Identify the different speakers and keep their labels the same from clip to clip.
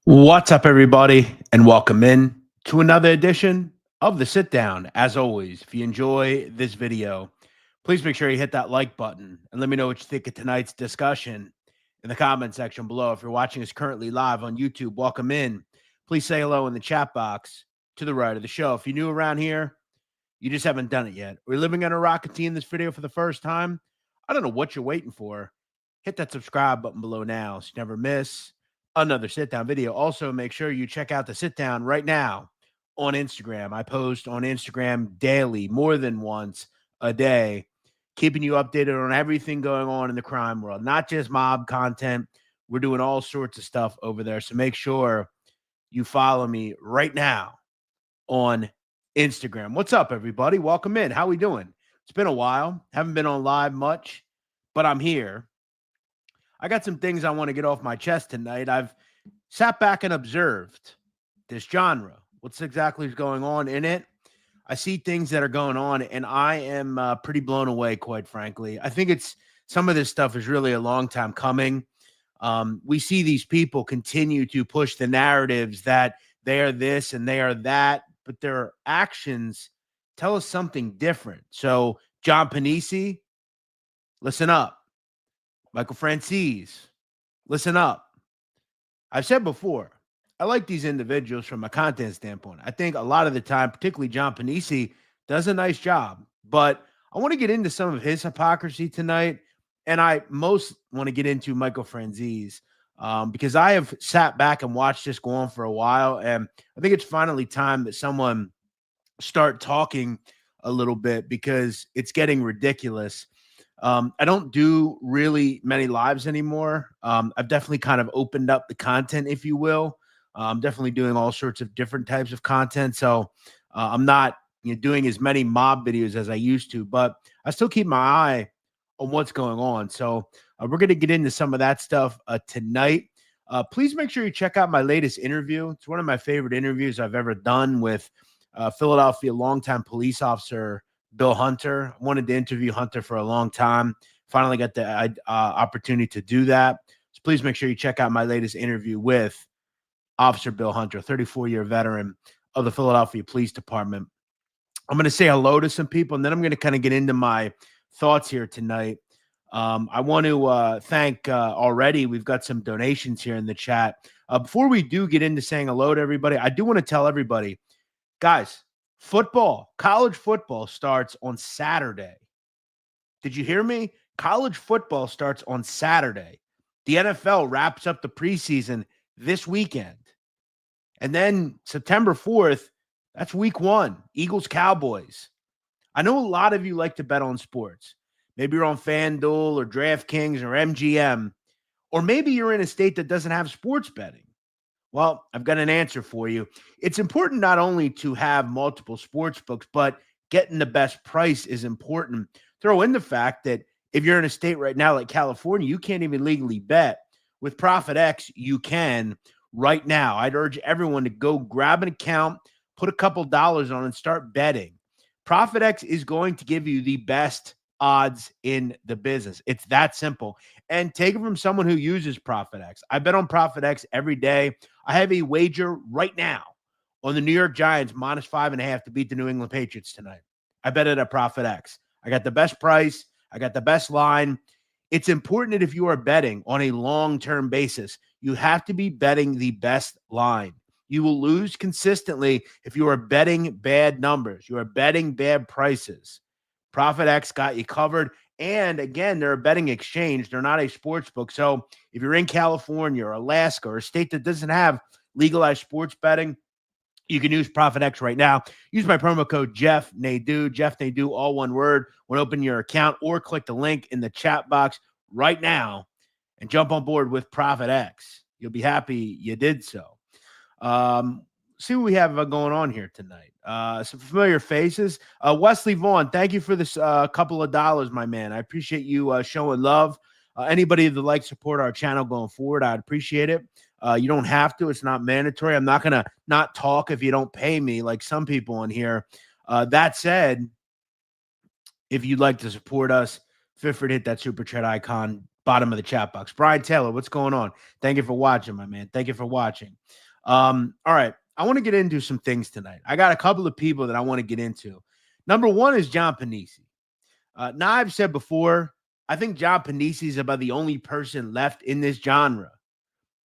Speaker 1: What's up, everybody, and welcome in to another edition of the Sit Down. As always, if you enjoy this video, please make sure you hit that like button and let me know what you think of tonight's discussion in the comment section below. If you're watching us currently live on YouTube, welcome in. Please say hello in the chat box to the right of the show. If you're new around here, you just haven't done it yet. We're living on a rocket team this video for the first time. I don't know what you're waiting for. Hit that subscribe button below now so you never miss another sit down video. Also, make sure you check out the sit down right now on Instagram. I post on Instagram daily, more than once a day, keeping you updated on everything going on in the crime world, not just mob content. We're doing all sorts of stuff over there. So make sure you follow me right now on Instagram. What's up, everybody? Welcome in. How we doing? It's been a while. Haven't been on live much, but I'm here. I got some things I want to get off my chest tonight. I've sat back and observed this genre. What's exactly going on in it? I see things that are going on, and I am pretty blown away, quite frankly. I think some of this stuff is really a long time coming. We see these people continue to push the narratives that they are this and they are that, but their actions tell us something different. So, John Pennisi, listen up. Michael Franzese, listen up. I've said before, I like these individuals from a content standpoint. I think a lot of the time, particularly John Pennisi, does a nice job. But I want to get into some of his hypocrisy tonight. And I most want to get into Michael Franzese because I have sat back and watched this go on for a while. And I think it's finally time that someone start talking a little bit because it's getting ridiculous. I don't do really many lives anymore. I've definitely kind of opened up the content, if you will. I'm definitely doing all sorts of different types of content. So I'm not doing as many mob videos as I used to, but I still keep my eye on what's going on. So we're going to get into some of that stuff tonight. Please make sure you check out my latest interview. It's one of my favorite interviews I've ever done with Philadelphia longtime police officer Bill Hunter. I wanted to interview Hunter for a long time. Finally got the opportunity to do that. So please make sure you check out my latest interview with Officer Bill Hunter, 34-year veteran of the Philadelphia Police Department. I'm going to say hello to some people, and then I'm going to kind of get into my thoughts here tonight. I want to thank already. We've got some donations here in the chat. Before we do get into saying hello to everybody, I do want to tell everybody, guys, college football starts on Saturday. Did you hear me? College football starts on Saturday. The NFL wraps up the preseason this weekend. And then September 4th, that's week 1, Eagles Cowboys. I know a lot of you like to bet on sports. Maybe you're on FanDuel or DraftKings or MGM, or maybe you're in a state that doesn't have sports betting. Well, I've got an answer for you. It's important not only to have multiple sports books, but getting the best price is important. Throw in the fact that if you're in a state right now like California, you can't even legally bet. With ProfitX, you can right now. I'd urge everyone to go grab an account, put a couple dollars on and start betting. ProfitX is going to give you the best odds in the business. It's that simple. And take it from someone who uses ProfitX. I bet on ProfitX every day. I have a wager right now on the New York Giants -5.5 to beat the New England Patriots tonight. I bet it at ProfitX. I got the best price. I got the best line. It's important that if you are betting on a long-term basis, you have to be betting the best line. You will lose consistently if you are betting bad numbers. You are betting bad prices. ProfitX got you covered. And again, they're a betting exchange. They're not a sports book. So if you're in California or Alaska or a state that doesn't have legalized sports betting, you can use ProfitX right now. Use my promo code Jeff Nadu, Jeff Nadu, all one word, when opening your account, or click the link in the chat box right now and jump on board with ProfitX. You'll be happy you did so. See what we have going on here tonight. Some familiar faces. Wesley Vaughn, thank you for this couple of dollars, my man. I appreciate you showing love. Anybody that likes to support our channel going forward, I'd appreciate it. You don't have to. It's not mandatory. I'm not going to not talk if you don't pay me like some people in here. That said, if you'd like to support us, feel free to hit that super chat icon bottom of the chat box. Brian Taylor, what's going on? Thank you for watching, my man. Thank you for watching. All right. I want to get into some things tonight. I got a couple of people that I want to get into. Number one is John Pennisi. Now, I've said before, I think John Pennisi is about the only person left in this genre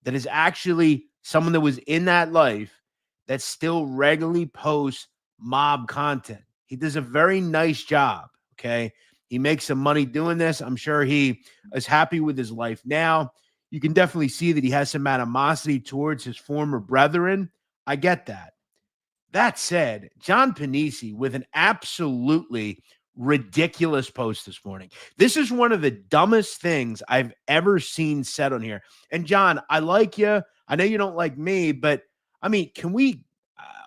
Speaker 1: that is actually someone that was in that life that still regularly posts mob content. He does a very nice job, okay? He makes some money doing this. I'm sure he is happy with his life now. You can definitely see that he has some animosity towards his former brethren. I get that. That said, John Pennisi with an absolutely ridiculous post this morning. This is one of the dumbest things I've ever seen said on here. And John, I like you. I know you don't like me, but I mean, can we,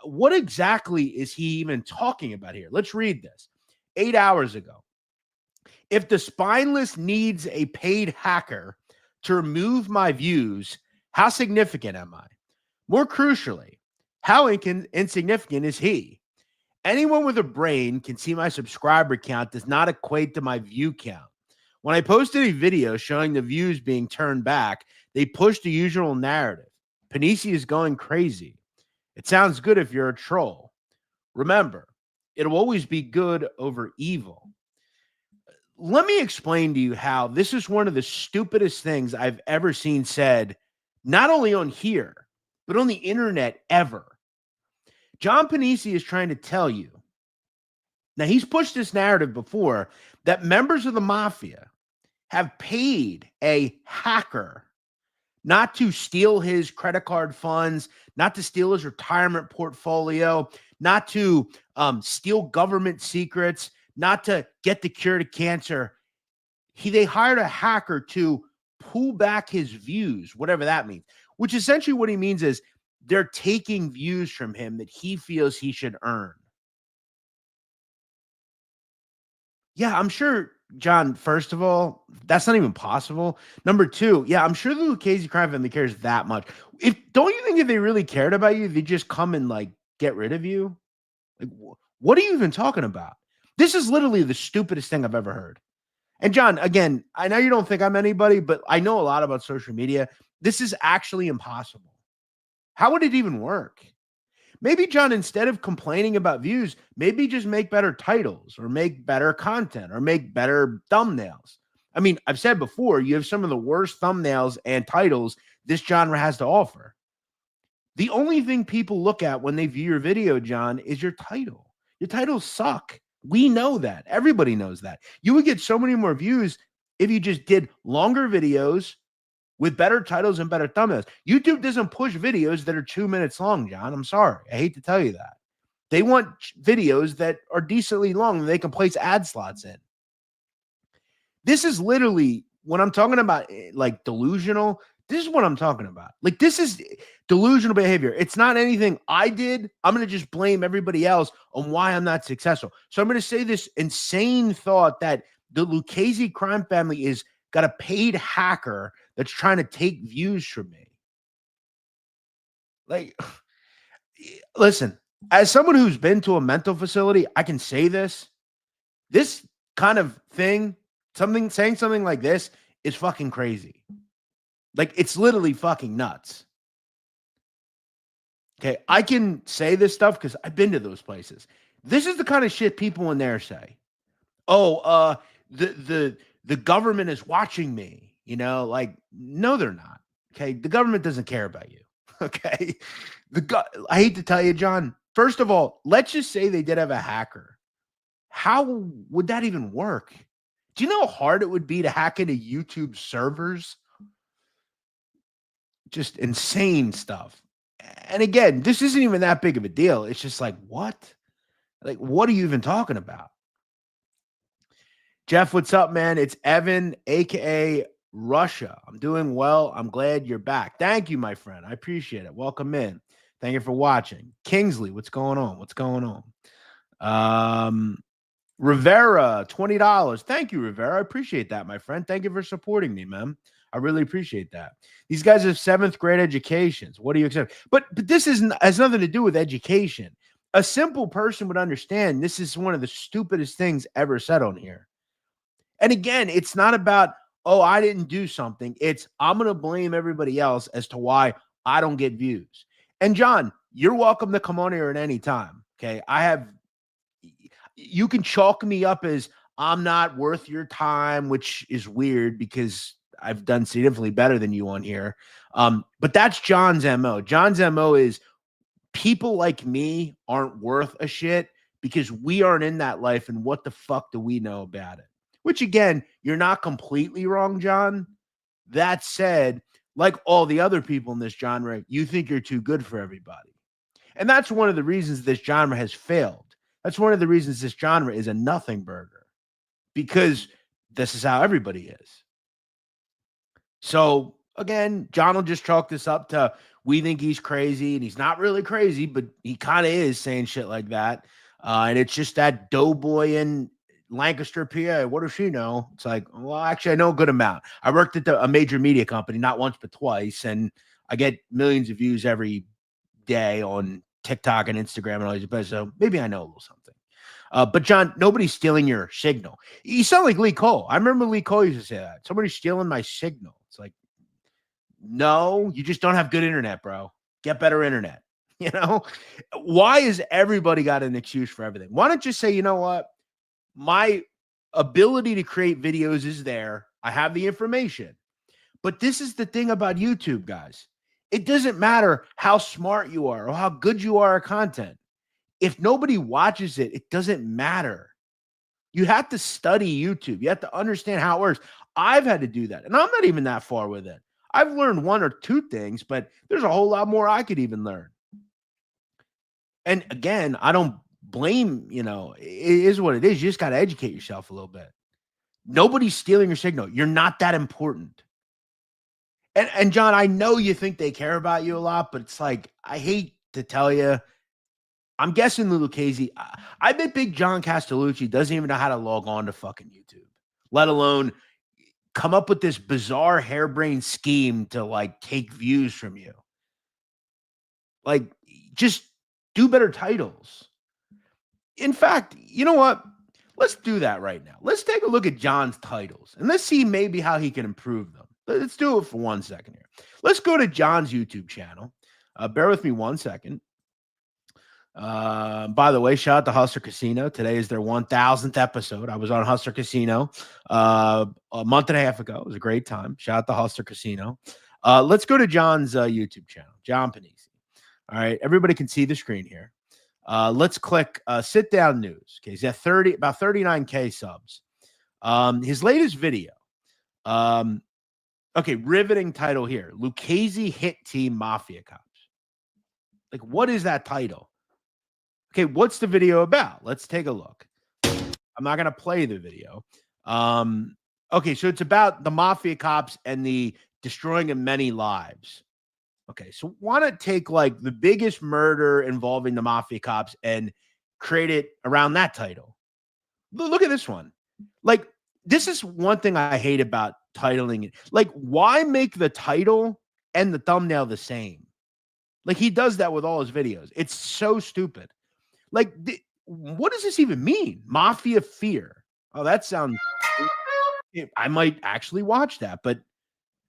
Speaker 1: what exactly is he even talking about here? Let's read this. 8 hours ago. If the spineless needs a paid hacker to remove my views, how significant am I? More crucially, how insignificant is he? Anyone with a brain can see my subscriber count does not equate to my view count. When I posted a video showing the views being turned back, they pushed the usual narrative. Pennisi is going crazy. It sounds good if you're a troll. Remember, it'll always be good over evil. Let me explain to you how this is one of the stupidest things I've ever seen said, not only on here, but on the internet ever. John Pennisi is trying to tell you, now he's pushed this narrative before, that members of the mafia have paid a hacker not to steal his credit card funds, not to steal his retirement portfolio, not to steal government secrets, not to get the cure to cancer. They hired a hacker to pull back his views, whatever that means, which essentially what he means is they're taking views from him that he feels he should earn. Yeah, I'm sure, John, first of all, that's not even possible. Number two, yeah, I'm sure the Lucchese crime family cares that much. Don't you think if they really cared about you, they'd just come and like get rid of you? Like, what are you even talking about? This is literally the stupidest thing I've ever heard. And John, again, I know you don't think I'm anybody, but I know a lot about social media. This is actually impossible. How would it even work? Maybe, John, instead of complaining about views, maybe just make better titles or make better content or make better thumbnails. I mean, I've said before, you have some of the worst thumbnails and titles this genre has to offer. The only thing people look at when they view your video, John, is your title. Your titles suck. We know that. Everybody knows that. You would get so many more views if you just did longer videos with better titles and better thumbnails. YouTube doesn't push videos that are 2 minutes long, John. I'm sorry. I hate to tell you that. They want videos that are decently long and they can place ad slots in. This is literally, when I'm talking about like delusional, this is what I'm talking about. Like, this is delusional behavior. It's not anything I did. I'm going to just blame everybody else on why I'm not successful. So I'm going to say this insane thought that the Lucchese crime family is got a paid hacker that's trying to take views from me. Like, listen, as someone who's been to a mental facility, I can say this. This kind of thing, saying something like this is fucking crazy. Like, it's literally fucking nuts. Okay, I can say this stuff because I've been to those places. This is the kind of shit people in there say. Oh, the government is watching me. You know, like, no, they're not. Okay, the government doesn't care about you. Okay, I hate to tell you, John. First of all, let's just say they did have a hacker. How would that even work? Do you know how hard it would be to hack into YouTube servers? Just insane stuff. And again, this isn't even that big of a deal. It's just like, what? Like, what are you even talking about? Jeff, what's up, man? It's Evan, a.k.a. Russia. I'm doing well. I'm glad you're back. Thank you, my friend. I appreciate it. Welcome in. Thank you for watching. Kingsley, what's going on? What's going on? Rivera, $20. Thank you, Rivera. I appreciate that, my friend. Thank you for supporting me, man. I really appreciate that. These guys have 7th grade educations. What do you expect? But this has nothing to do with education. A simple person would understand this is one of the stupidest things ever said on here. And again, it's not about oh, I didn't do something. It's I'm going to blame everybody else as to why I don't get views. And John, you're welcome to come on here at any time. Okay. You can chalk me up as I'm not worth your time, which is weird because I've done significantly better than you on here. But that's John's MO. John's MO is people like me aren't worth a shit because we aren't in that life. And what the fuck do we know about it? Which again, you're not completely wrong, John. That said, like all the other people in this genre, you think you're too good for everybody. And that's one of the reasons this genre has failed. That's one of the reasons this genre is a nothing burger, because this is how everybody is. So again, John will just chalk this up to we think he's crazy, and he's not really crazy, but he kind of is saying shit like that. And it's just that doughboy in Lancaster, PA. What does she know? It's like, well, actually, I know a good amount. I worked at a major media company, not once, but twice. And I get millions of views every day on TikTok and Instagram and all these places. So maybe I know a little something. But John, nobody's stealing your signal. You sound like Lee Cole. I remember Lee Cole used to say that. Somebody's stealing my signal. It's like, no, you just don't have good internet, bro. Get better internet. You know, why is everybody got an excuse for everything? Why don't you say, you know what? My ability to create videos is there. I have the information. But this is the thing about YouTube, guys. It doesn't matter how smart you are or how good you are at content. If nobody watches it, it doesn't matter. You have to study YouTube. You have to understand how it works. I've had to do that, and I'm not even that far with it. I've learned one or two things, but there's a whole lot more I could even learn. And again, I don't blame, it is what it is. You just got to educate yourself a little bit. Nobody's stealing your signal. You're not that important. And John, I know you think they care about you a lot, but it's like, I hate to tell you, I'm guessing the Lucchese. I bet Big John Castellucci doesn't even know how to log on to fucking YouTube, let alone come up with this bizarre harebrained scheme to like take views from you. Like, just do better titles. In fact, you know what? Let's do that right now. Let's take a look at John's titles and let's see maybe how he can improve them. Let's do it for 1 second here. Let's go to John's YouTube channel. Bear with me 1 second. By the way, shout out to Hustler Casino. Today is their 1000th episode. I was on Hustler Casino a month and a half ago. It was a great time. Shout out to Hustler Casino. Let's go to John's YouTube channel, John Pennisi. All right, everybody can see the screen here. Let's click Sitdown News. Okay, he's at about 39K subs. His latest video. Okay, riveting title here. Lucchese hit team Mafia cops. Like, what is that title? Okay, what's the video about? Let's take a look. I'm not going to play the video. Okay, so it's about the Mafia cops and the destroying of many lives. Okay, so why not take like the biggest murder involving the Mafia cops and create it around that title? Look at this one. Like, this is one thing I hate about titling it. Like, why make the title and the thumbnail the same? Like, he does that with all his videos. It's so stupid. Like, what does this even mean? Mafia fear. Oh, that sounds. I might actually watch that. But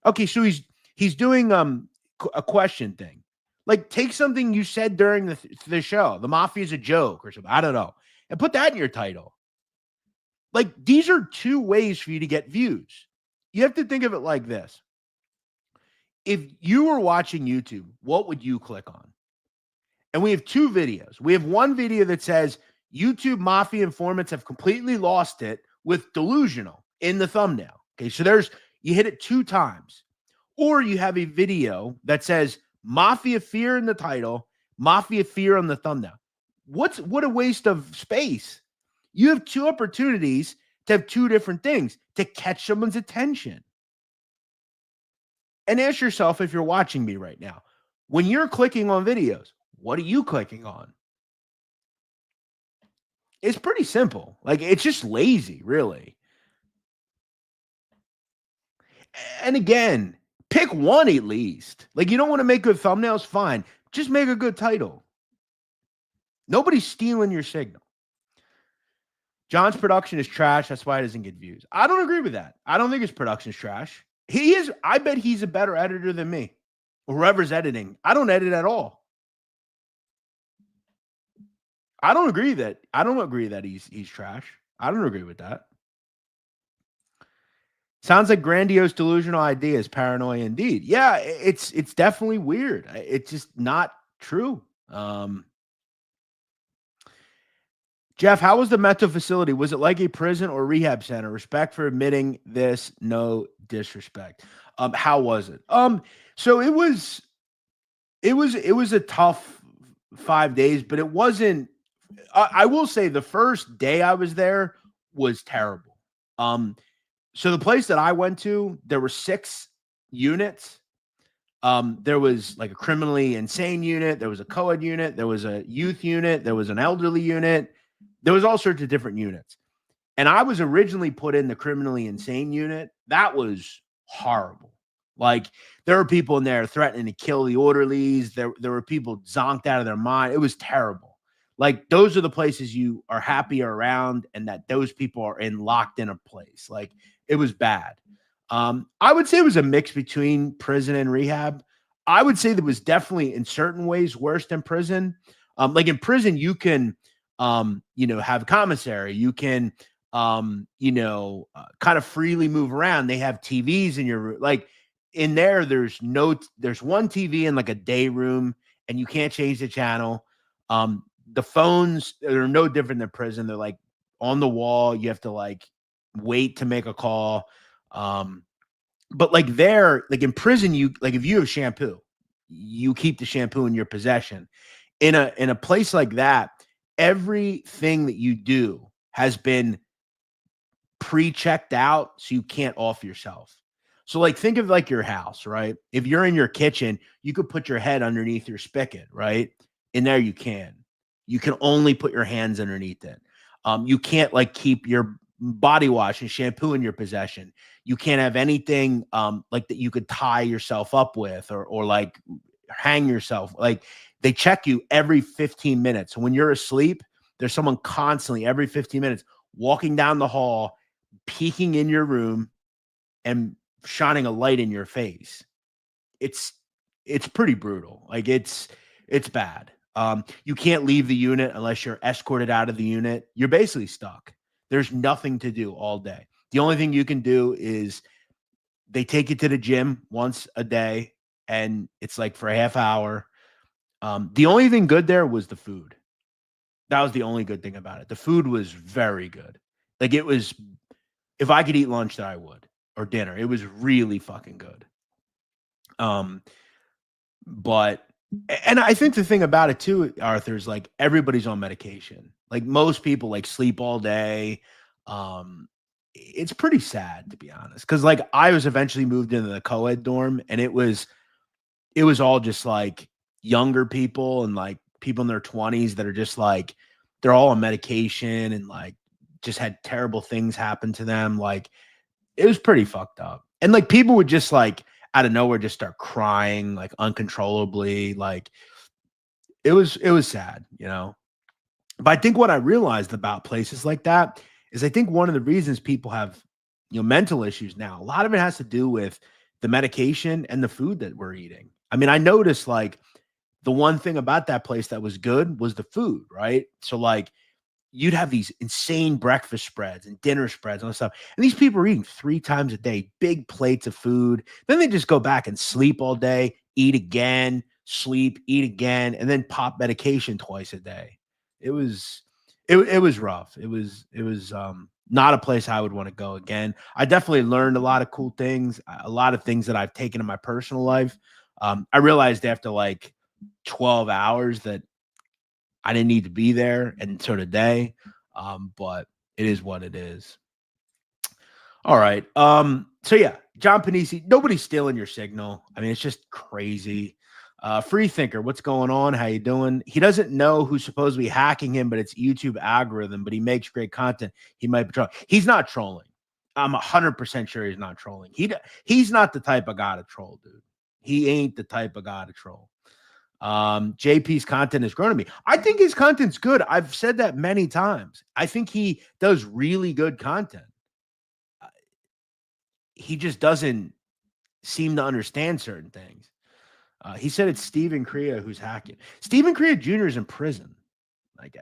Speaker 1: okay, so he's doing a question thing. Like, take something you said during the show. The Mafia is a joke or something. I don't know, and put that in your title. Like, these are two ways for you to get views. You have to think of it like this. If you were watching YouTube, what would you click on? And we have two videos. We have one video that says YouTube Mafia informants have completely lost it with delusional in the thumbnail. Okay, so you hit it 2 times. Or you have a video that says Mafia fear in the title, Mafia fear on the thumbnail. What a waste of space. You have 2 opportunities to have 2 different things to catch someone's attention. And ask yourself, if you're watching me right now, when you're clicking on videos, what are you clicking on? It's pretty simple. Like, it's just lazy, really. And again, pick one at least. Like, you don't want to make good thumbnails? Fine. Just make a good title. Nobody's stealing your signal. John's production is trash. That's why it doesn't get views. I don't agree with that. I don't think his production is trash. He is. I bet he's a better editor than me. Or whoever's editing. I don't edit at all. I don't agree that he's trash. I don't agree with that. Sounds like grandiose delusional ideas, paranoia indeed. Yeah, it's definitely weird. It's just not true. Jeff, how was the mental facility? Was it like a prison or rehab center? Respect for admitting this, no disrespect. How was it? So it was a tough 5 days, but it wasn't. I will say the first day I was there was terrible. So the place that I went to, there were 6 units. There was like a criminally insane unit. There was a co-ed unit. There was a youth unit. There was an elderly unit. There was all sorts of different units. And I was originally put in the criminally insane unit. That was horrible. Like, there were people in there threatening to kill the orderlies. There were people zonked out of their mind. It was terrible. Like, those are the places you are happier around, and that those people are locked in a place. Like, it was bad. I would say it was a mix between prison and rehab. I would say that was definitely in certain ways worse than prison. Like in prison, you can, have commissary. You can, kind of freely move around. They have TVs in your room. Like in there, there's one TV in like a day room, and you can't change the channel. The phones are no different than prison. They're like on the wall. You have to like wait to make a call. But like there, like in prison, if you have shampoo, you keep the shampoo in your possession. In a place like that, everything that you do has been pre-checked out, so you can't off yourself. So like think of like your house, right? If you're in your kitchen, you could put your head underneath your spigot, right? In there you can. You can only put your hands underneath it. You can't like keep your body wash and shampoo in your possession. You can't have anything like that you could tie yourself up with or like hang yourself. Like they check you every 15 minutes. So when you're asleep, there's someone constantly every 15 minutes walking down the hall, peeking in your room and shining a light in your face. It's pretty brutal. Like it's bad. You can't leave the unit unless you're escorted out of the unit. You're basically stuck. There's nothing to do all day. The only thing you can do is they take you to the gym once a day, and it's like for a half hour. The only thing good there was the food. That was the only good thing about it. The food was very good. Like it was, if I could eat lunch there, I would, or dinner. It was really fucking good. But I think the thing about it too, Arthur, is like everybody's on medication. Like most people like sleep all day. It's pretty sad, to be honest. Cause like I was eventually moved into the co-ed dorm, and it was all just like younger people and like people in their 20s that are just like, they're all on medication and like just had terrible things happen to them. Like it was pretty fucked up. And like people would just like out of nowhere just start crying like uncontrollably. Like it was sad, But I think what I realized about places like that is I think one of the reasons people have, mental issues now, a lot of it has to do with the medication and the food that we're eating. I mean, I noticed like the one thing about that place that was good was the food, right? So like you'd have these insane breakfast spreads and dinner spreads and all stuff. And these people are eating 3 times a day, big plates of food. Then they just go back and sleep all day, eat again, sleep, eat again, and then pop medication twice a day. It was rough. It was not a place I would want to go again. I definitely learned a lot of cool things, a lot of things that I've taken in my personal life. I realized after like 12 hours that I didn't need to be there, and so did they. But it is what it is. All right. So yeah, John Pennisi, nobody's stealing your signal. I mean, it's just crazy. Free thinker, what's going on? How you doing? He doesn't know who's supposed to be hacking him, but it's YouTube algorithm, but he makes great content. He might be trolling. He's not trolling. I'm 100% sure he's not trolling. He's not the type of guy to troll, dude. He ain't the type of guy to troll. JP's content has grown to me. I think his content's good. I've said that many times. I think he does really good content. He just doesn't seem to understand certain things. He said it's Stephen Crea who's hacking. Stephen Crea Jr. is in prison. Like,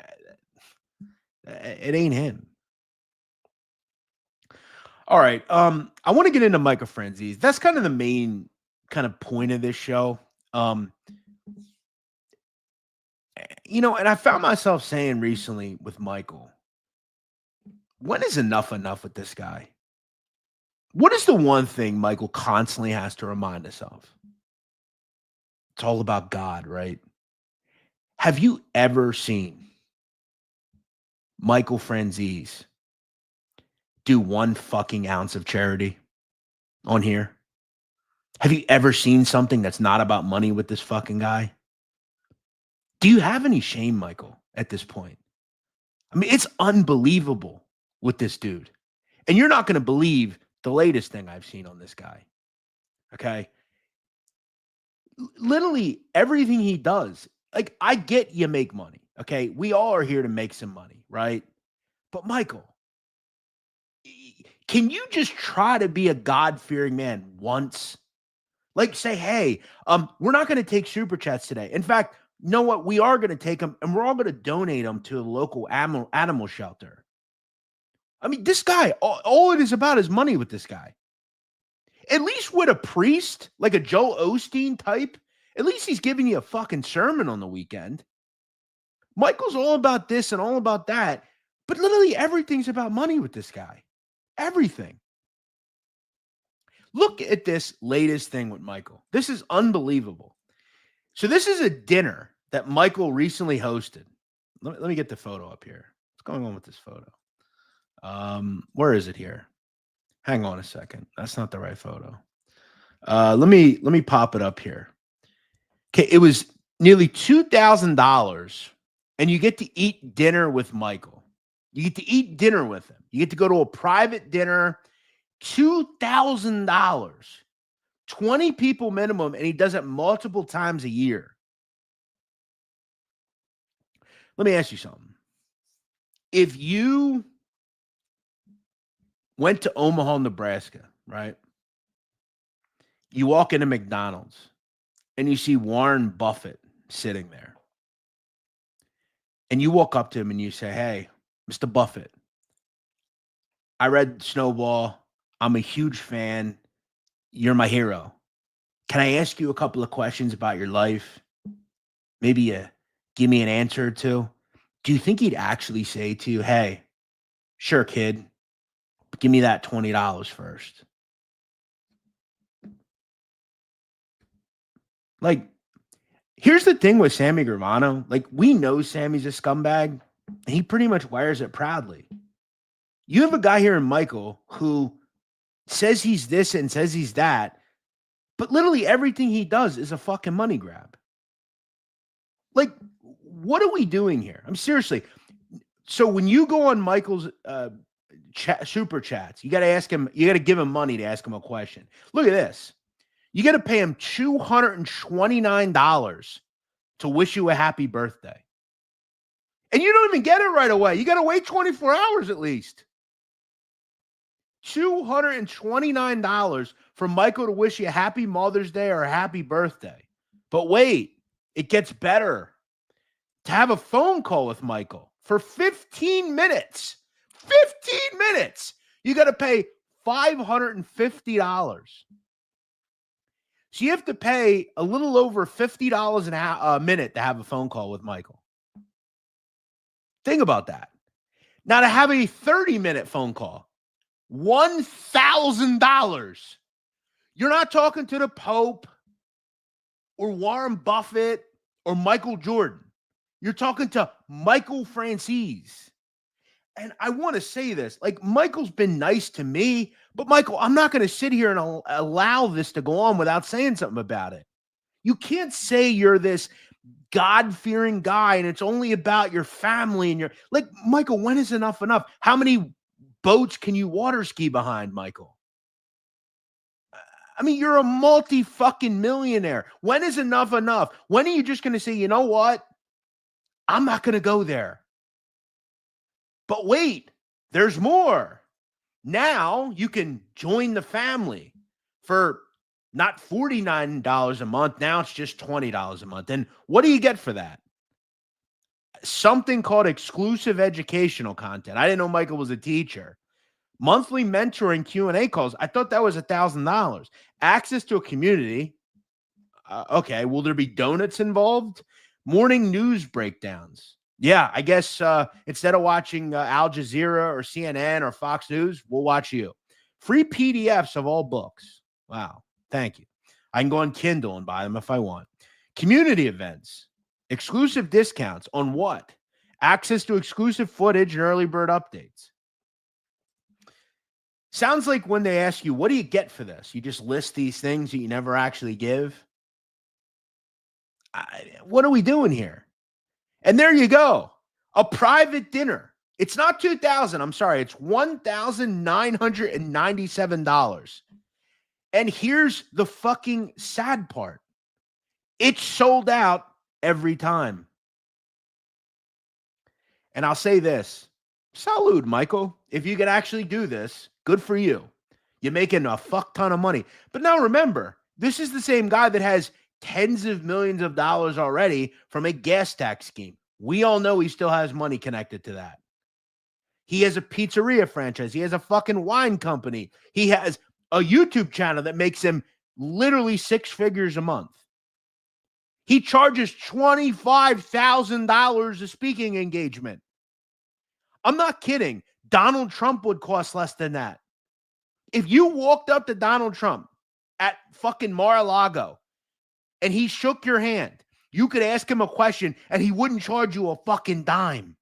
Speaker 1: it ain't him. All right. I want to get into Michael Franzese. That's kind of the main kind of point of this show. You know, and I found myself saying recently with Michael, when is enough with this guy? What is the one thing Michael constantly has to remind us of? It's all about God, right? Have you ever seen Michael Franzese do 1 fucking ounce of charity on here? Have you ever seen something that's not about money with this fucking guy? Do you have any shame, Michael, at this point? I mean, it's unbelievable with this dude. And you're not going to believe the latest thing I've seen on this guy. Okay? Literally everything he does. Like, I get you make money. Okay? We all are here to make some money, right? But Michael, can you just try to be a God-fearing man once? Like, say, hey, we're not going to take super chats today. In fact, you know what? We are going to take them, and we're all going to donate them to a local animal shelter. I mean, this guy, all it is about is money with this guy. At least with a priest, like a Joel Osteen type, at least he's giving you a fucking sermon on the weekend. Michael's all about this and all about that, but literally everything's about money with this guy. Everything. Look at this latest thing with Michael. This is unbelievable. So this is a dinner that Michael recently hosted. Let me get the photo up here. What's going on with this photo? Where is it here? Hang on a second. That's not the right photo. Let me pop it up here. Okay, it was nearly $2,000, and you get to eat dinner with Michael. You get to eat dinner with him. You get to go to a private dinner. $2,000. 20 people minimum, and he does it multiple times a year. Let me ask you something. If you went to Omaha, Nebraska, right? You walk into McDonald's and you see Warren Buffett sitting there. And you walk up to him and you say, hey, Mr. Buffett, I read Snowball. I'm a huge fan. You're my hero. Can I ask you a couple of questions about your life? Maybe give me an answer or two. Do you think he'd actually say to you, hey, sure, kid, but give me that $20 first? Like, here's the thing with Sammy Gravano. Like, we know Sammy's a scumbag, and he pretty much wears it proudly. You have a guy here in Michael who says he's this and says he's that, but literally everything he does is a fucking money grab. Like, what are we doing here? I'm seriously. So when you go on Michael's super chats, you got to ask him, you got to give him money to ask him a question. Look at this. You got to pay him $229 to wish you a happy birthday. And you don't even get it right away. You got to wait 24 hours at least. $229 for Michael to wish you a happy Mother's Day or a happy birthday. But wait, it gets better. To have a phone call with Michael for 15 minutes. 15 minutes. You got to pay $550. So you have to pay a little over $50 a minute to have a phone call with Michael. Think about that. Now to have a 30-minute phone call, $1,000. You're not talking to the Pope or Warren Buffett or Michael Jordan. You're talking to Michael Franzese. And I want to say this, like, Michael's been nice to me, but Michael, I'm not going to sit here and allow this to go on without saying something about it. You can't say you're this God-fearing guy and it's only about your family and your, like, Michael, when is enough enough? How many boats can you water ski behind, Michael? I mean, you're a multi-fucking millionaire. When is enough enough? When are you just going to say, you know what? I'm not going to go there. But wait, there's more. Now you can join the family for not $49 a month. Now it's just $20 a month. And what do you get for that? Something called exclusive educational content. I didn't know Michael was a teacher. Monthly mentoring Q&A calls. I thought that was $1,000. Access to a community. Okay, will there be donuts involved? Morning news breakdowns. Yeah, I guess instead of watching Al Jazeera or CNN or Fox News, we'll watch you. Free PDFs of all books. Wow, thank you. I can go on Kindle and buy them if I want. Community events. Exclusive discounts on what? Access to exclusive footage and early bird updates. Sounds like when they ask you, what do you get for this? You just list these things that you never actually give. What are we doing here? And there you go. A private dinner. It's not $2,000. I'm sorry. It's $1,997. And here's the fucking sad part. It's sold out every time. And I'll say this. Salud, Michael. If you could actually do this, good for you. You're making a fuck ton of money. But now remember, this is the same guy that has tens of millions of dollars already from a gas tax scheme. We all know he still has money connected to that. He has a pizzeria franchise. He has a fucking wine company. He has a YouTube channel that makes him literally 6 figures a month. He charges $25,000 a speaking engagement. I'm not kidding. Donald Trump would cost less than that. If you walked up to Donald Trump at fucking Mar-a-Lago and he shook your hand, you could ask him a question and he wouldn't charge you a fucking dime.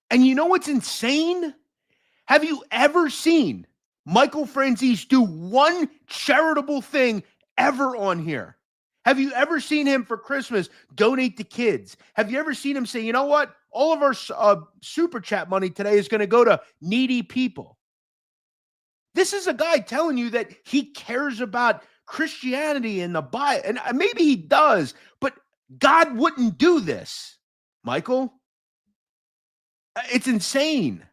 Speaker 1: And you know what's insane? Have you ever seen Michael Franzese do one charitable thing ever on here? Have you ever seen him for Christmas donate to kids? Have you ever seen him say, you know what? All of our super chat money today is going to go to needy people. This is a guy telling you that he cares about Christianity and the Bible. And maybe he does, but God wouldn't do this, Michael. It's insane.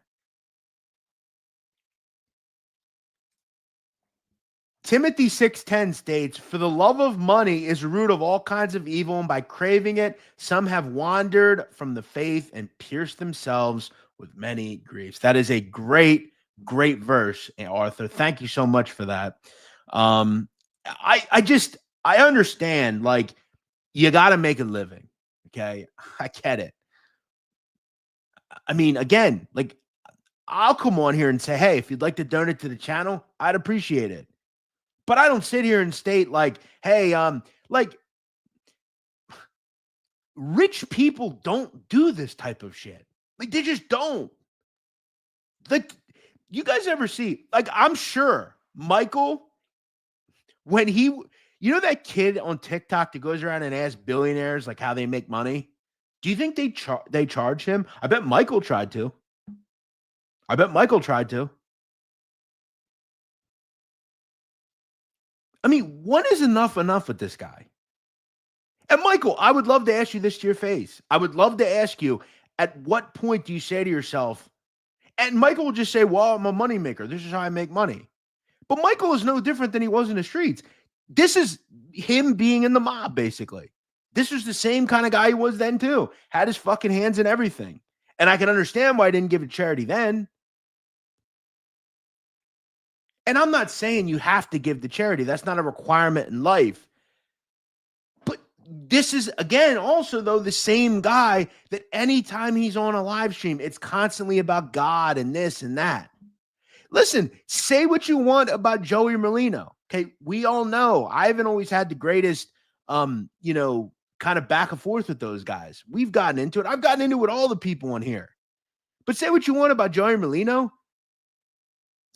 Speaker 1: Timothy 6:10 states, for the love of money is the root of all kinds of evil, and by craving it, some have wandered from the faith and pierced themselves with many griefs. That is a great, great verse, Arthur. Thank you so much for that. I understand, like, you got to make a living, okay? I get it. I mean, again, like, I'll come on here and say, hey, if you'd like to donate to the channel, I'd appreciate it. But I don't sit here and state like, hey, like rich people don't do this type of shit. Like they just don't. Like you guys ever see, like I'm sure Michael, when you know that kid on TikTok that goes around and asks billionaires like how they make money? Do you think they charge him? I bet Michael tried to. I mean, when is enough with this guy? And Michael, I would love to ask you this to your face. I would love to ask you, at what point do you say to yourself, and Michael will just say, well, I'm a moneymaker. This is how I make money. But Michael is no different than he was in the streets. This is him being in the mob, basically. This was the same kind of guy he was then, too. Had his fucking hands in everything. And I can understand why I didn't give it charity then. And I'm not saying you have to give to charity. That's not a requirement in life. But this is, again, also, though, the same guy that anytime he's on a live stream, it's constantly about God and this and that. Listen, say what you want about Joey Merlino. Okay, we all know I haven't always had the greatest, kind of back and forth with those guys. We've gotten into it. I've gotten into it with all the people on here. But say what you want about Joey Merlino.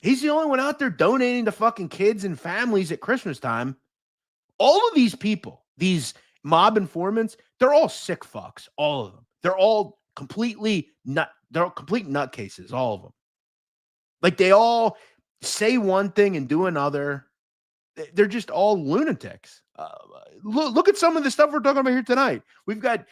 Speaker 1: He's the only one out there donating to fucking kids and families at Christmas time. All of these people, these mob informants, they're all sick fucks. All of them. They're all complete nutcases, all of them. Like they all say one thing and do another. They're just all lunatics. Look at some of the stuff we're talking about here tonight. We've got,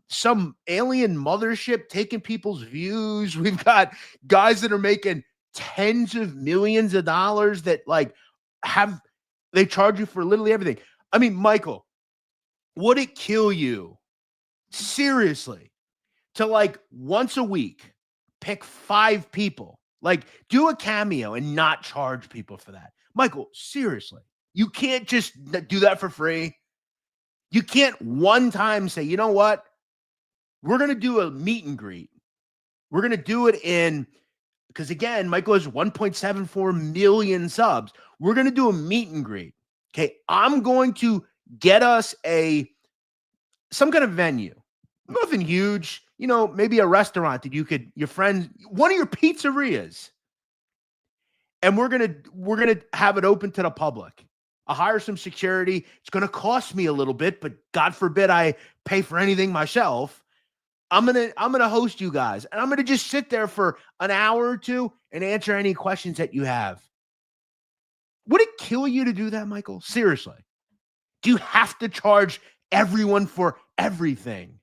Speaker 1: some alien mothership taking people's views. We've got guys that are making tens of millions of dollars that they charge you for literally everything. I mean, Michael, would it kill you seriously to once a week pick 5 people, do a cameo and not charge people for that? Michael, seriously, you can't just do that for free. You can't one time say, you know what? We're going to do a meet and greet. We're going to do it because again, Michael has 1.74 million subs. We're going to do a meet and greet. Okay. I'm going to get us some kind of venue, nothing huge, maybe a restaurant that your friends, one of your pizzerias. And we're gonna have it open to the public. I'll hire some security. It's gonna cost me a little bit, but God forbid I pay for anything myself. I'm gonna host you guys, and I'm gonna just sit there for an hour or two and answer any questions that you have. Would it kill you to do that, Michael? Seriously, do you have to charge everyone for everything?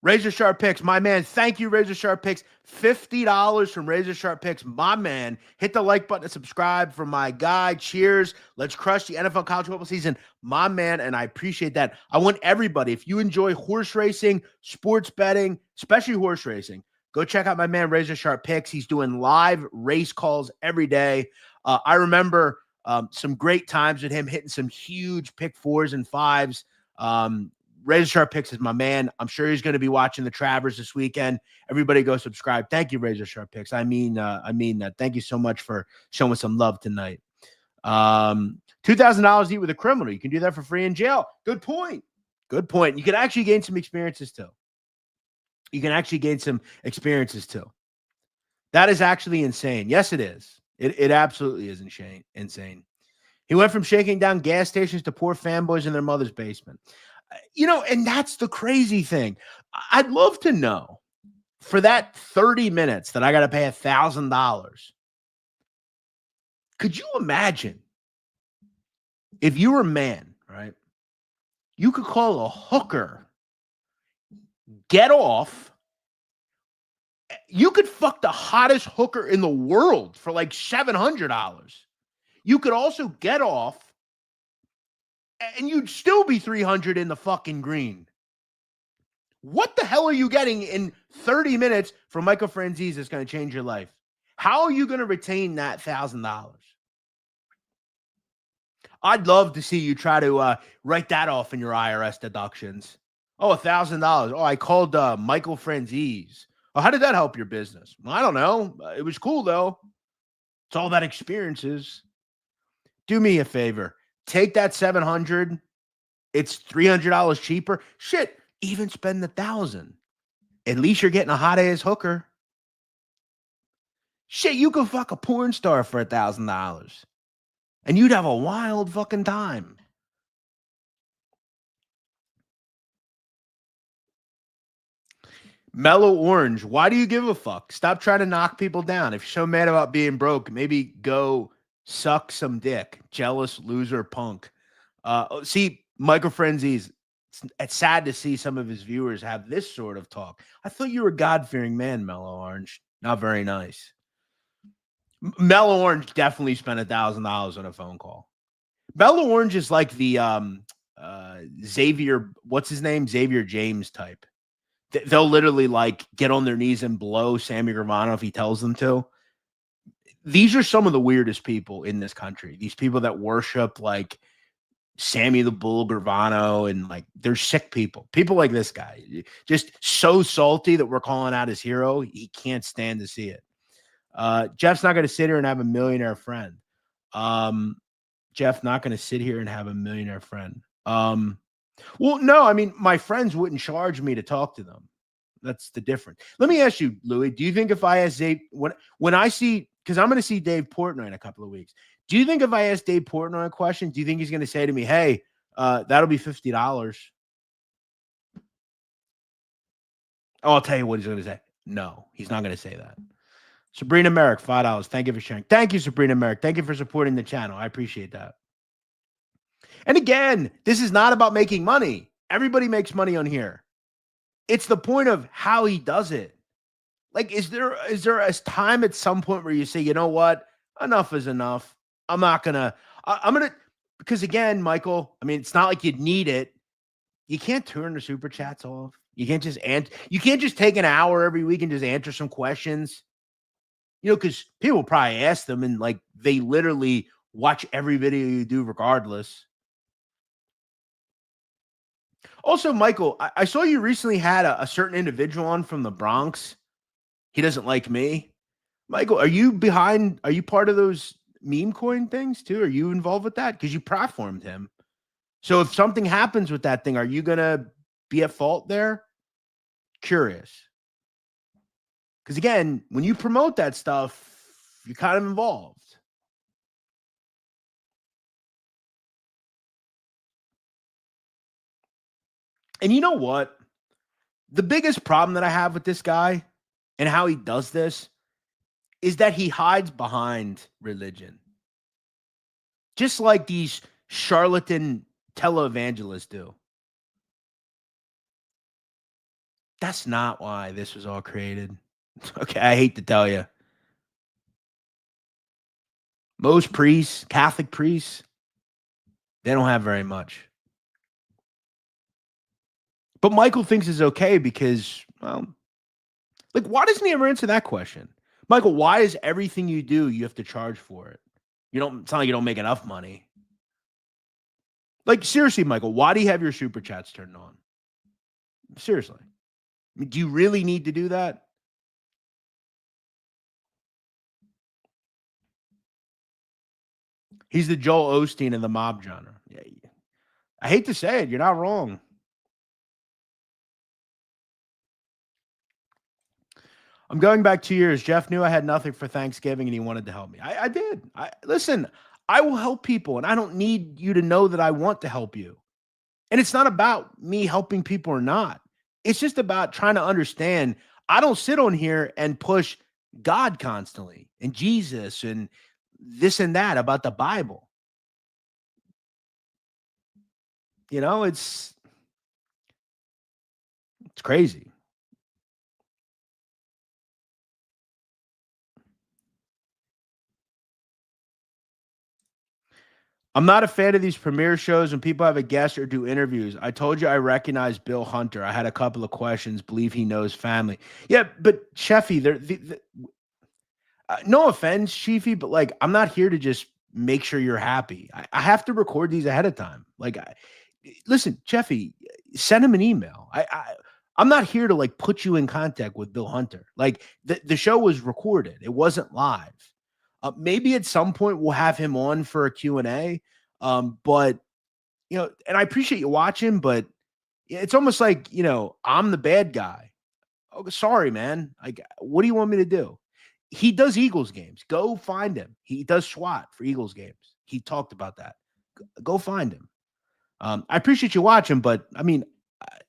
Speaker 1: Razor Sharp Picks, my man. Thank you, Razor Sharp Picks. $50 from Razor Sharp Picks, my man. Hit the like button and subscribe for my guy. Cheers. Let's crush the NFL college football season, my man, and I appreciate that. I want everybody, if you enjoy horse racing, sports betting, especially horse racing, go check out my man, Razor Sharp Picks. He's doing live race calls every day. I remember some great times with him hitting some huge pick 4s and 5s. Razor Sharp Picks is my man. I'm sure he's going to be watching the Travers this weekend. Everybody go subscribe. Thank you, Razor Sharp Picks. I mean that. Thank you so much for showing some love tonight. $2,000 to eat with a criminal. You can do that for free in jail. Good point. Good point. You can actually gain some experiences too. That is actually insane. Yes, it is. It absolutely is insane. He went from shaking down gas stations to poor fanboys in their mother's basement. And that's the crazy thing. I'd love to know, for that 30 minutes that I got to pay $1,000, could you imagine if you were a man, right? You could call a hooker, get off. You could fuck the hottest hooker in the world for $700. You could also get off, and you'd still be 300 in the fucking green. What the hell are you getting in 30 minutes from Michael Franzese that's going to change your life? How are you going to retain that $1,000? I'd love to see you try to write that off in your IRS deductions. Oh, $1,000. Oh, I called Michael Franzese. Oh, how did that help your business? Well, I don't know. It was cool, though. It's all that experiences. Do me a favor. Take that $700. It's $300 cheaper. Shit, even spend $1,000. At least you're getting a hot ass hooker. Shit, you could fuck a porn star for $1,000, and you'd have a wild fucking time. Mellow Orange, why do you give a fuck? Stop trying to knock people down. If you're so mad about being broke, maybe go suck some dick. Jealous loser punk. See, Michael Franzese, it's sad to see some of his viewers have this sort of talk. I thought you were a God-fearing man, Mellow Orange. Not very nice. Mellow Orange definitely spent $1,000 on a phone call. Mellow Orange is like the Xavier, what's his name? Xavier James type. They'll literally get on their knees and blow Sammy Gravano if he tells them to. These are some of the weirdest people in this country. These people that worship Sammy the Bull Gravano, and they're sick people. People like this guy, just so salty that we're calling out his hero. He can't stand to see it. Jeff's not going to sit here and have a millionaire friend. Jeff not going to sit here and have a millionaire friend. Well, no, I mean, my friends wouldn't charge me to talk to them. That's the difference. Let me ask you, Louis, do you think if I ask Dave, when I see, because I'm going to see Dave Portnoy in a couple of weeks, do you think if I ask Dave Portnoy a question, do you think he's going to say to me, hey, that'll be $50? Oh, I'll tell you what he's going to say. No, he's not going to say that. Sabrina Merrick, $5. Thank you for sharing. Thank you, Sabrina Merrick. Thank you for supporting the channel. I appreciate that. And again, this is not about making money. Everybody makes money on here. It's the point of how he does it. Like, is there a time at some point where you say, you know what? Enough is enough. I'm going to, because again, Michael, I mean, it's not like you'd need it. You can't turn the super chats off. You can't just take an hour every week and just answer some questions. You know, because people probably ask them and like they literally watch every video you do regardless. Also, Michael, I saw you recently had a certain individual on from the Bronx. He doesn't like me. Michael, are you part of those meme coin things too? Are you involved with that? Because you platformed him. So if something happens with that thing, are you going to be at fault there? Curious. Because again, when you promote that stuff, you're kind of involved. And you know what? The biggest problem that I have with this guy and how he does this is that he hides behind religion. Just like these charlatan televangelists do. That's not why this was all created. Okay, I hate to tell you. Most priests, Catholic priests, they don't have very much. But Michael thinks it's okay because, well, like, why doesn't he ever answer that question? Michael, why is everything you do, you have to charge for it? It's not like you don't make enough money. Like, seriously, Michael, why do you have your super chats turned on? Seriously. I mean, do you really need to do that? He's the Joel Osteen of the mob genre. Yeah, I hate to say it. You're not wrong. I'm going back 2 years. Jeff knew I had nothing for Thanksgiving and he wanted to help me. I did. Listen, I will help people and I don't need you to know that I want to help you. And it's not about me helping people or not. It's just about trying to understand. I don't sit on here and push God constantly and Jesus and this and that about the Bible. You know, it's crazy. I'm not a fan of these premiere shows when people have a guest or do interviews. I told you I recognize Bill Hunter. I had a couple of questions. Believe he knows family. Yeah, but Sheffy, no offense, Chiefy, but like, I'm not here to just make sure you're happy. I have to record these ahead of time. Like, listen, Jeffy, send him an email. I'm not here to like put you in contact with Bill Hunter. Like the show was recorded. It wasn't live. Maybe at some point we'll have him on for a Q&A. But, you know, and I appreciate you watching, but it's almost like, you know, I'm the bad guy. Oh, sorry, man. Like, what do you want me to do? He does Eagles games. Go find him. He does SWAT for Eagles games. He talked about that. Go find him. I appreciate you watching, but I mean,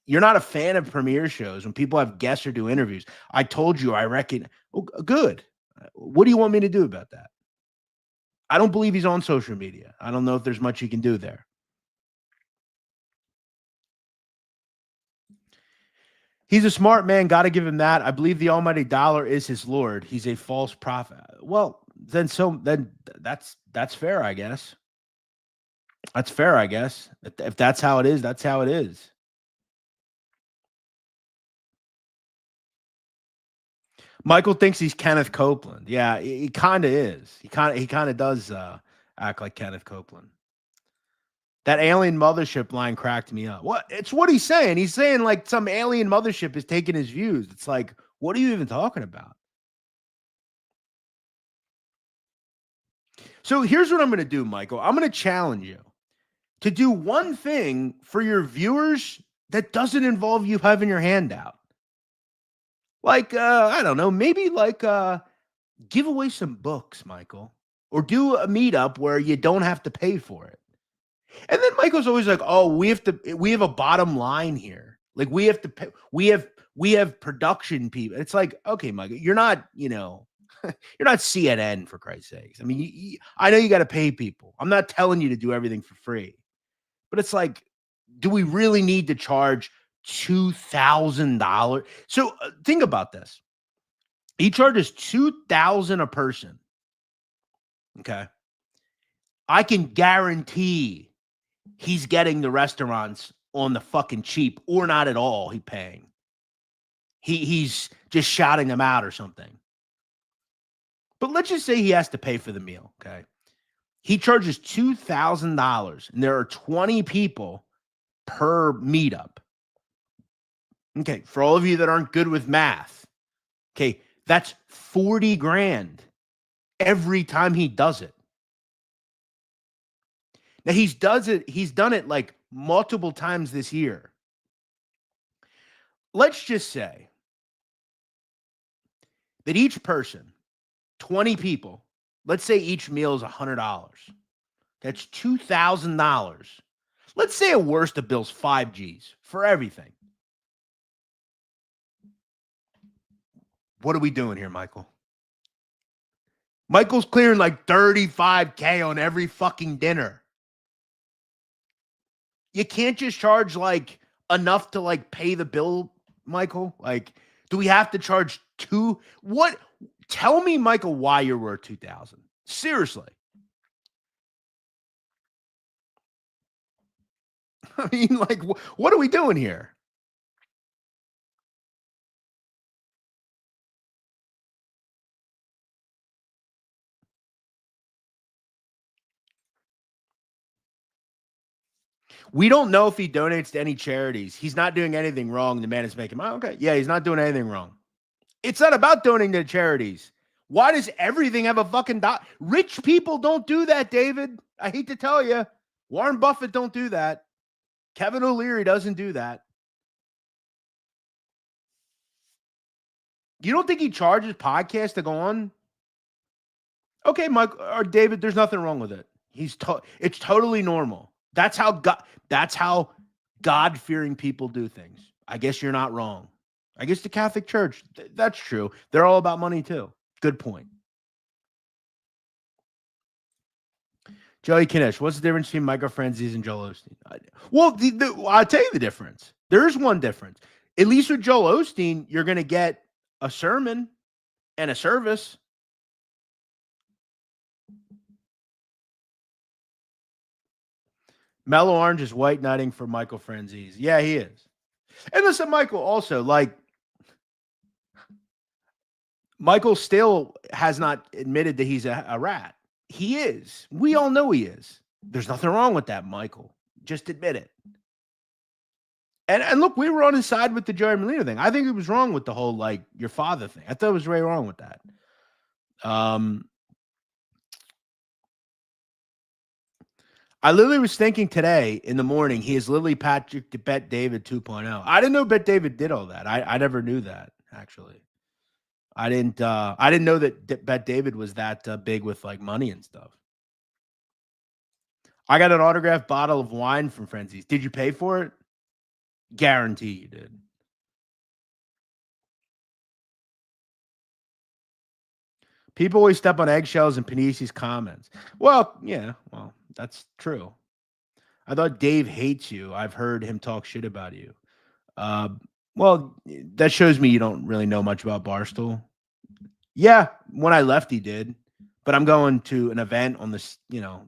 Speaker 1: you're not a fan of premiere shows when people have guests or do interviews. I told you, I reckon. Oh, good. What do you want me to do about that? I don't believe he's on social media. I don't know if there's much you can do there. He's a smart man. Got to give him that. I believe the almighty dollar is his Lord. He's a false prophet. Well, then that's fair, I guess. That's fair, I guess. If that's how it is, that's how it is. Michael thinks he's Kenneth Copeland. Yeah, he kind of is. He kind of does act like Kenneth Copeland. That alien mothership line cracked me up. What? It's what he's saying. He's saying like some alien mothership is taking his views. It's like, what are you even talking about? So here's what I'm going to do, Michael. I'm going to challenge you to do one thing for your viewers that doesn't involve you having your hand out. Like, I don't know, maybe like give away some books, Michael, or do a meetup where you don't have to pay for it. And then Michael's always like, "Oh, we have a bottom line here. Like we have to pay, we have We have production people. It's like, okay, Michael, you're not, you're not CNN for Christ's sakes. I mean, I know you got to pay people. I'm not telling you to do everything for free, but it's like, do we really need to charge $2,000? So think about this. He charges $2,000 a person. Okay. I can guarantee he's getting the restaurants on the fucking cheap or not at all. He's paying. He's just shouting them out or something. But let's just say he has to pay for the meal. Okay. He charges $2,000 and there are 20 people per meetup. Okay. For all of you that aren't good with math. Okay. That's 40 grand every time he does it. Now he's done it like multiple times this year. Let's just say that each person, 20 people, let's say each meal is $100. That's $2,000. Let's say at worst it bills 5 G's for everything. What are we doing here, Michael? Michael's clearing like $35K on every fucking dinner. You can't just charge like enough to like pay the bill, Michael. Like, do we have to charge two? What? Tell me, Michael, why you're worth 2,000. Seriously. I mean, like, what are we doing here? We don't know if he donates to any charities. He's not doing anything wrong. The man is making money. Okay. Yeah, he's not doing anything wrong. It's not about donating to charities. Why does everything have a fucking dot? Rich people don't do that, David. I hate to tell you. Warren Buffett don't do that. Kevin O'Leary doesn't do that. You don't think he charges podcasts to go on? Okay, Mike or David, there's nothing wrong with it. It's totally normal. That's how God-fearing people do things. I guess you're not wrong. I guess the Catholic Church, that's true. They're all about money too. Good point. Joey Kinesh, what's the difference between Michael Franzese and Joel Osteen? Well, I'll tell you the difference. There is one difference. At least with Joel Osteen, you're going to get a sermon and a service. Mellow Orange is white knighting for Michael Franzese. Yeah, he is. And listen, Michael, also, like, Michael still has not admitted that he's a rat. He is. We all know he is. There's nothing wrong with that, Michael. Just admit it. And look, we were on his side with the Joey Molina thing. I think he was wrong with the whole, like, your father thing. I thought it was very wrong with that. I literally was thinking today in the morning, he is literally Patrick to Bet David 2.0. I didn't know Bet David did all that. I never knew that, actually. I didn't know that Bet David was that big with like money and stuff. I got an autographed bottle of wine from Franzese. Did you pay for it? Guarantee you did. People always step on eggshells in Pennisi's comments. Well, yeah, well, that's true. I thought Dave hates you. I've heard him talk shit about you. Well, that shows me you don't really know much about Barstool. Yeah, when I left, he did. But I'm going to an event on this,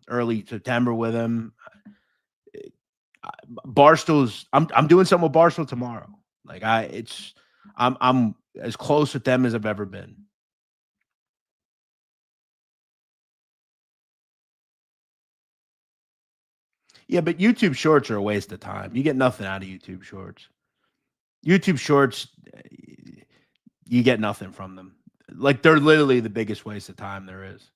Speaker 1: early September with him. Barstool's. I'm doing something with Barstool tomorrow. Like I'm as close with them as I've ever been. Yeah, but YouTube Shorts are a waste of time. You get nothing out of YouTube Shorts. YouTube Shorts, you get nothing from them. Like, they're literally the biggest waste of time there is.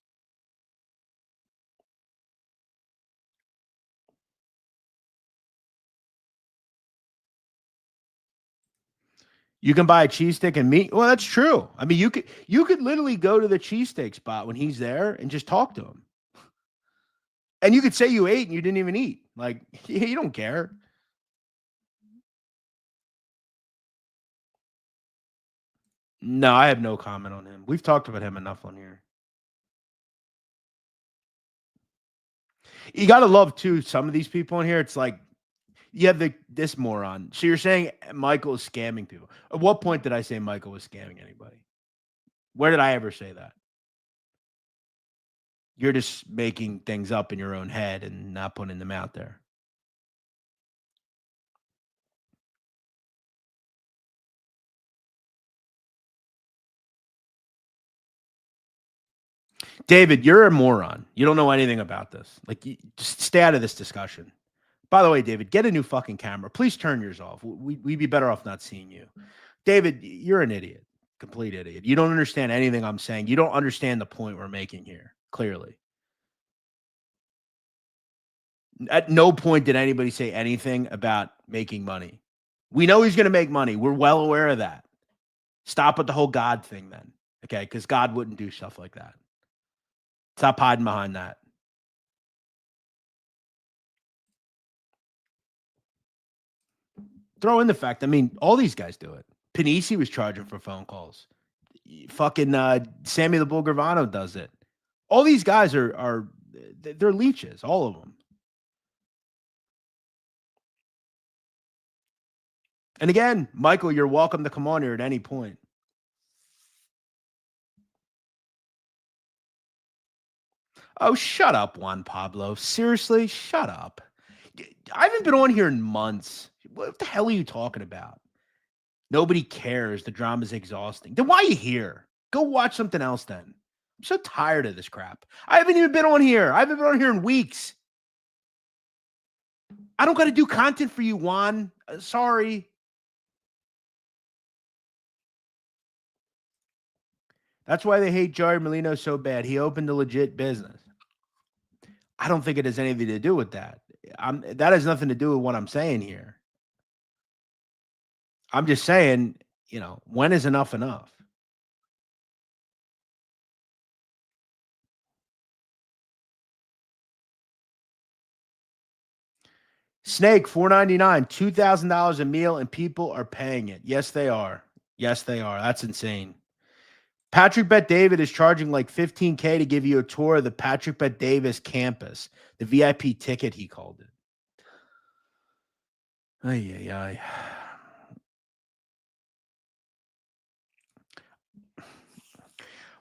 Speaker 1: You can buy a cheesesteak and meat. Well, that's true. I mean, you could literally go to the cheesesteak spot when he's there and just talk to him. And you could say you ate and you didn't even eat. Like, you don't care. No, I have no comment on him. We've talked about him enough on here. You got to love, too, some of these people in here. It's like, you have this moron. So you're saying Michael is scamming people. At what point did I say Michael was scamming anybody? Where did I ever say that? You're just making things up in your own head and not putting them out there. David, you're a moron. You don't know anything about this. Like, just stay out of this discussion. By the way, David, get a new fucking camera. Please turn yours off. We'd be better off not seeing you. David, you're an idiot. Complete idiot. You don't understand anything I'm saying. You don't understand the point we're making here, clearly. At no point did anybody say anything about making money. We know he's going to make money. We're well aware of that. Stop with the whole God thing then, okay? Because God wouldn't do stuff like that. Stop hiding behind that. Throw in the fact, I mean, all these guys do it. Pennisi was charging for phone calls. Fucking Sammy the Bull Gravano does it. All these guys they're leeches, all of them. And again, Michael, you're welcome to come on here at any point. Oh, shut up, Juan Pablo. Seriously, shut up. I haven't been on here in months. What the hell are you talking about? Nobody cares. The drama's exhausting. Then why are you here? Go watch something else then. I'm so tired of this crap. I haven't even been on here. I haven't been on here in weeks. I don't got to do content for you, Juan. Sorry. That's why they hate Joey Molino so bad. He opened a legit business. I don't think it has anything to do with that. That has nothing to do with what I'm saying here. I'm just saying, when is enough enough? Snake, $4.99, $2,000 a meal, and people are paying it. Yes, they are. Yes, they are. That's insane. Patrick Bet David is charging like $15K to give you a tour of the Patrick Bet Davis campus. The VIP ticket, he called it. Ay, ay, ay.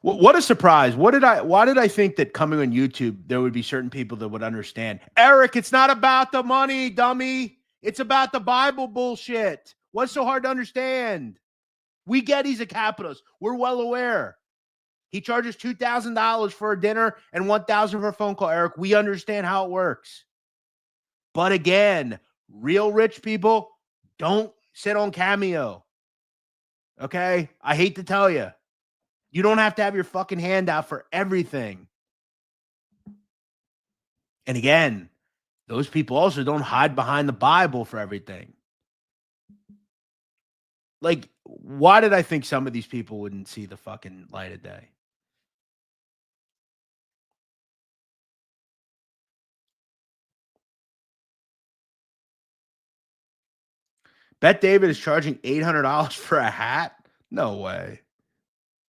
Speaker 1: What a surprise. Why did I think that coming on YouTube, there would be certain people that would understand? Eric, it's not about the money, dummy. It's about the Bible bullshit. What's so hard to understand? We get he's a capitalist. We're well aware. He charges $2,000 for a dinner and $1,000 for a phone call, Eric. We understand how it works. But again, real rich people don't sit on Cameo. Okay? I hate to tell you. You don't have to have your fucking hand out for everything. And again, those people also don't hide behind the Bible for everything. Like, why did I think some of these people wouldn't see the fucking light of day? Bet David is charging $800 for a hat? No way.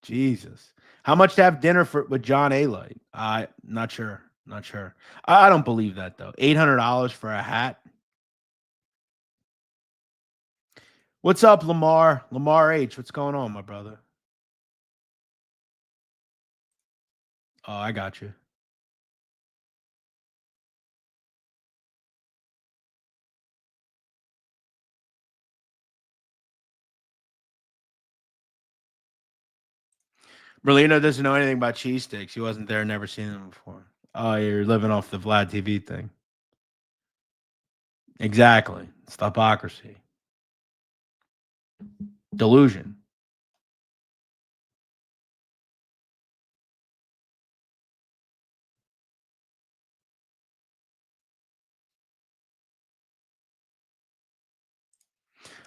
Speaker 1: Jesus. How much to have dinner with John A. Light? Not sure. Not sure. I don't believe that, though. $800 for a hat? What's up, Lamar? Lamar H. What's going on, my brother? Oh, I got you. Merlino doesn't know anything about cheesesteaks. He wasn't there, never seen them before. Oh, you're living off the Vlad TV thing. Exactly. It's the hypocrisy. Delusion.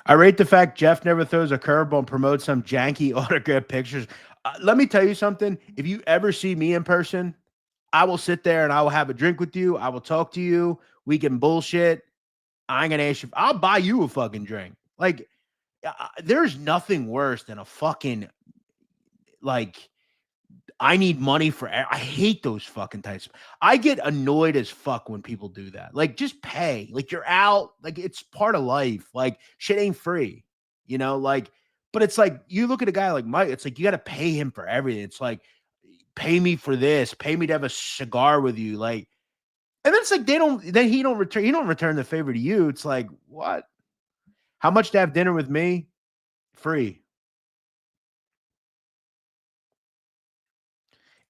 Speaker 1: I rate the fact Jeff never throws a curveball and promotes some janky autograph pictures. Let me tell you something. If you ever see me in person, I will sit there and I will have a drink with you. I will talk to you. We can bullshit. I ain't gonna ask you. I'll buy you a fucking drink. Like, there's nothing worse than a fucking like, I need money for, I hate those fucking types. I get annoyed as fuck when people do that. Like, just pay. Like, you're out. Like, it's part of life. Like, shit ain't free, you know? Like, but it's like, you look at a guy like Mike, it's like, you got to pay him for everything. It's like, pay me for this, pay me to have a cigar with you. Like, and then it's like, he don't return the favor to you. It's like, what? How much to have dinner with me? Free.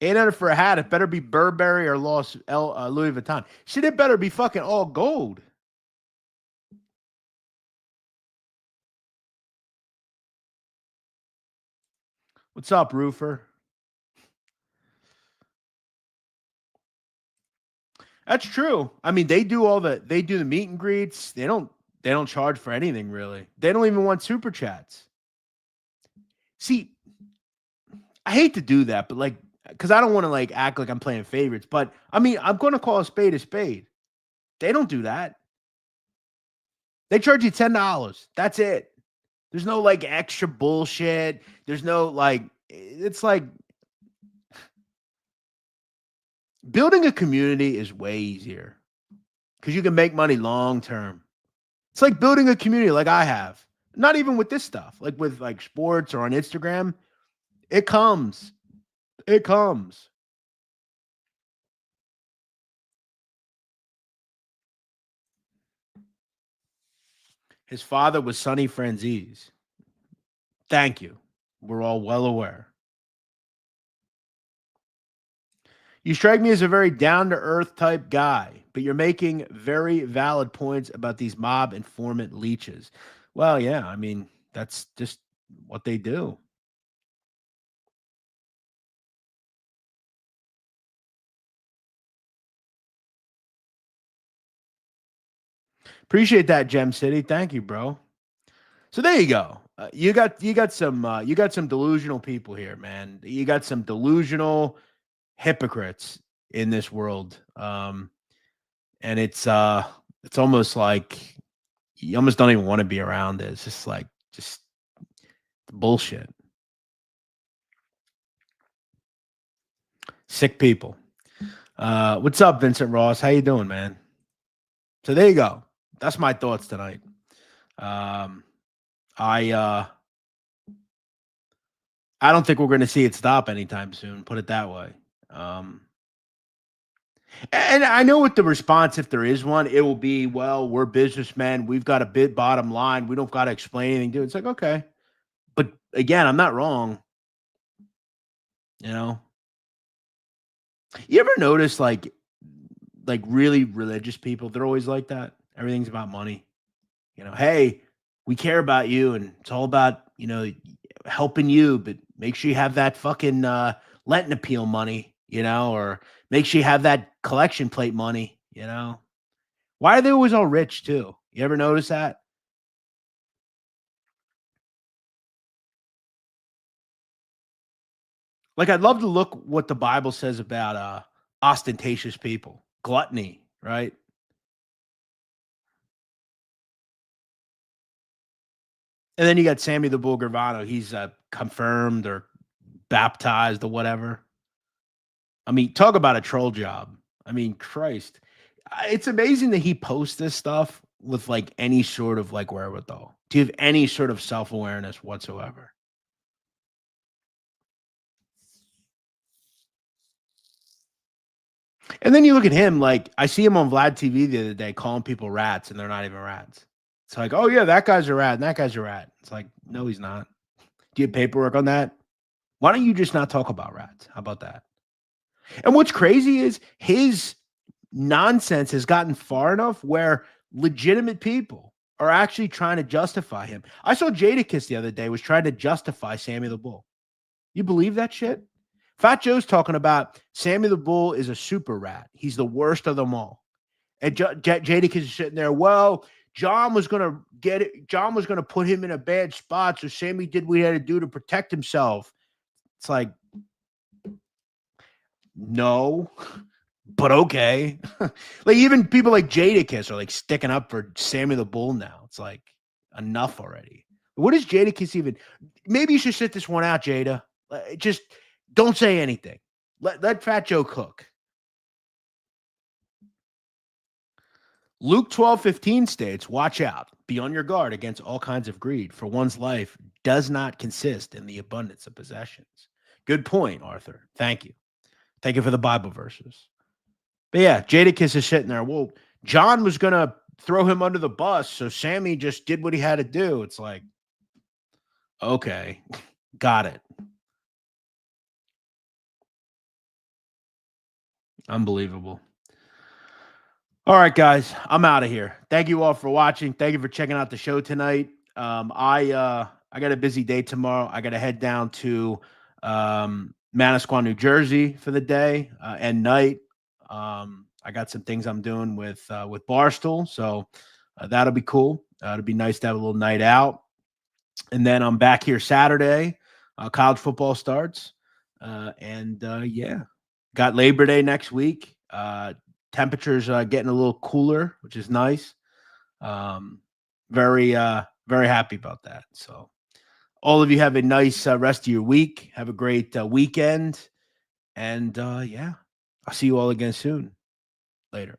Speaker 1: 800 for a hat. It better be Burberry or Louis Vuitton. Shit, it better be fucking all gold. What's up, roofer? That's true. I mean, they do the meet and greets. They don't charge for anything really. They don't even want super chats. See, I hate to do that, but like, because I don't want to like act like I'm playing favorites, but I mean, I'm going to call a spade a spade. They don't do that. They charge you $10. That's it. There's no like extra bullshit. There's no like, it's like building a community is way easier because you can make money long term. It's like building a community like I have. Not even with this stuff, like with like sports or on Instagram. It comes. It comes. His father was Sonny Franzese. Thank you. We're all well aware. You strike me as a very down-to-earth type guy, but you're making very valid points about these mob informant leeches. Well, yeah, I mean, that's just what they do. Appreciate that, Gem City. Thank you, bro. So there you go. You got some delusional people here, man. You got some delusional hypocrites in this world. And it's almost like you almost don't even want to be around it. It's just like just bullshit. Sick people. What's up, Vincent Ross? How you doing, man? So there you go. That's my thoughts tonight. I don't think we're going to see it stop anytime soon. Put it that way. And I know what the response, if there is one, it will be, well, we're businessmen. We've got a big bottom line. We don't got to explain anything to it. It's like, okay. But again, I'm not wrong. You know? You ever notice like really religious people, they're always like that. Everything's about money. You know, hey, we care about you and it's all about, you know, helping you, but make sure you have that fucking Lenten appeal money, you know, or make sure you have that collection plate money, you know. Why are they always all rich too? You ever notice that? Like, I'd love to look what the Bible says about ostentatious people, gluttony, right? And then you got Sammy the Bull Gravano. He's confirmed or baptized or whatever. I mean, talk about a troll job. I mean, Christ. It's amazing that he posts this stuff with like any sort of like wherewithal. Do you have any sort of self-awareness whatsoever? And then you look at him, like I see him on Vlad TV the other day calling people rats, and they're not even rats. It's like, oh yeah, that guy's a rat, and that guy's a rat. It's like, no, he's not. Do you have paperwork on that? Why don't you just not talk about rats? How about that? And what's crazy is his nonsense has gotten far enough where legitimate people are actually trying to justify him. I saw Jadakiss the other day was trying to justify Sammy the Bull. You believe that shit? Fat Joe's talking about Sammy the Bull is a super rat. He's the worst of them all. And Jadakiss is sitting there, well, John was going to get it. John was going to put him in a bad spot. So Sammy did what he had to do to protect himself. It's like, no, but okay. Like even people like Jadakiss are like sticking up for Sammy the Bull now. It's like enough already. What is Jadakiss even? Maybe you should sit this one out, Jada. Just don't say anything. Let Fat Joe cook. Luke 12:15 states, watch out, be on your guard against all kinds of greed, for one's life does not consist in the abundance of possessions. Good point, Arthur. Thank you. Thank you for the Bible verses. But yeah, Jadakiss is sitting there. Well, John was going to throw him under the bus, so Sammy just did what he had to do. It's like, okay, got it. Unbelievable. All right, guys, I'm out of here. Thank you all for watching. Thank you for checking out the show tonight. I got a busy day tomorrow. I got to head down to Manasquan, New Jersey for the day and night. I got some things I'm doing with Barstool, so that'll be cool. It'll be nice to have a little night out. And then I'm back here Saturday. College football starts, yeah, got Labor Day next week. Temperatures getting a little cooler, which is nice. Very happy about that. So all of you have a nice rest of your week. Have a great weekend. And yeah, I'll see you all again soon. Later.